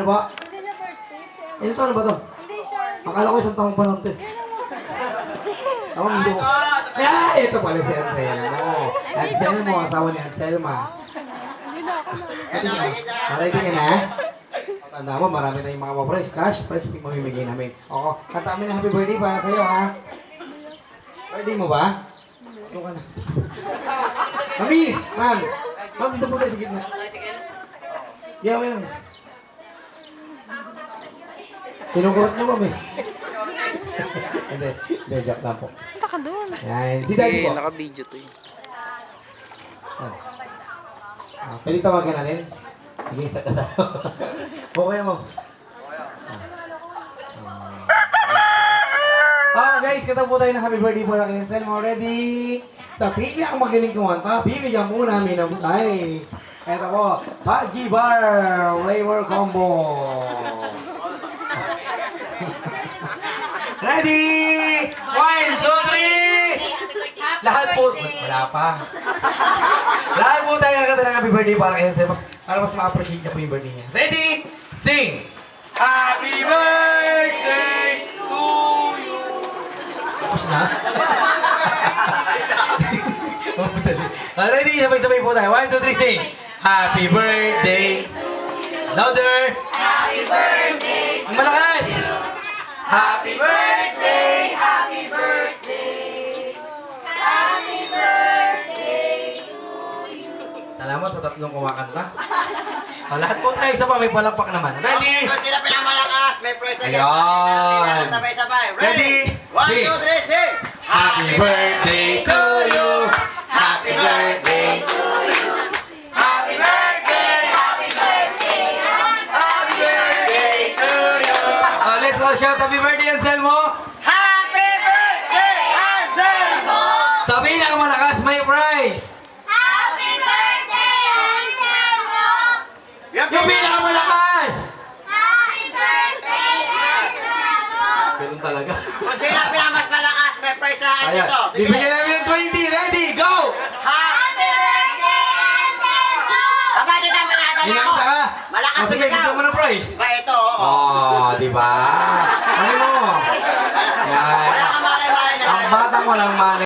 Ano ba? Ilan taon na ba to? Akala ko isang taong pa lang to eh. Ako, hindi mo. Ito pala si Anselmo. Anselmo, asawa ni Anselma. Maray ka na. Tanda mo, marami na yung mga pa-price. Cash, price, mamimigay namin. Oo, kanta kami ng happy birthday para sa'yo, ha? Birthday mo ba? Ito ka na. Mami! Ma'am! Ma'am, dito po tayo sa gitna. Yeah, okay lang. Tinugurot niyo, ma'am eh. Hindi, joke lang po. Punta ka doon. Yan, si Daddy po. Naka-video to yun. Pwede tawagan natin? Sige, start na tayo. Okay mo. Guys, kata po tayo ng happy birthday po ng Anselmo. Ready? Sa pili ang magaling kumanta, bibigyan muna namin ng prize. Ito po, Haji Bar Flavor Combo. Ready? 1, 2, 3! Lahat po, wala pa. Lahat po tayo nakakata ng happy birthday para kay Anselmo. Para mas ma-appreciate niya po yung birthday niya. Ready? Sing! Happy birthday to you! Tapos na? Ready? Sabay-sabay po tayo. 1, 2, 3, sing! Happy birthday! Louder! Happy birthday! Ang malakas! Happy birthday! Happy birthday! Happy birthday! Salamat sa tatlong kumakanta. Lahat po tayo isa pa, may palakpak naman. Ready? Kung sila pinakamalakas, may prize agad. Ayan. Sabay-sabay. Ready? 1, Sing. 2, 3, sing! Happy birthday to you! Happy birthday to you! Happy birthday! Happy birthday! Happy birthday to you! Let's all shout happy birthday, Anselmo! Happy birthday, Anselmo! Sabihin ang malakas, may prize! Happy birthday, Anselmo! Yung pinakamalakas! Happy birthday, Anselmo! Ganun talaga. Kung sila pinamas malakas, may prize agad Ayan, dito. Sige. bibigyan namin ng 20. Ready? Go! Happy birthday, Anselmo! Aba, dito mo na. Ginamita ka? Malakas Sige, sila. bigyan mo ng prize. Ba, ito, oo. Oh, di ba? Ano mo? Yan. Wala ka malay-malay na. Ang batang walang mali.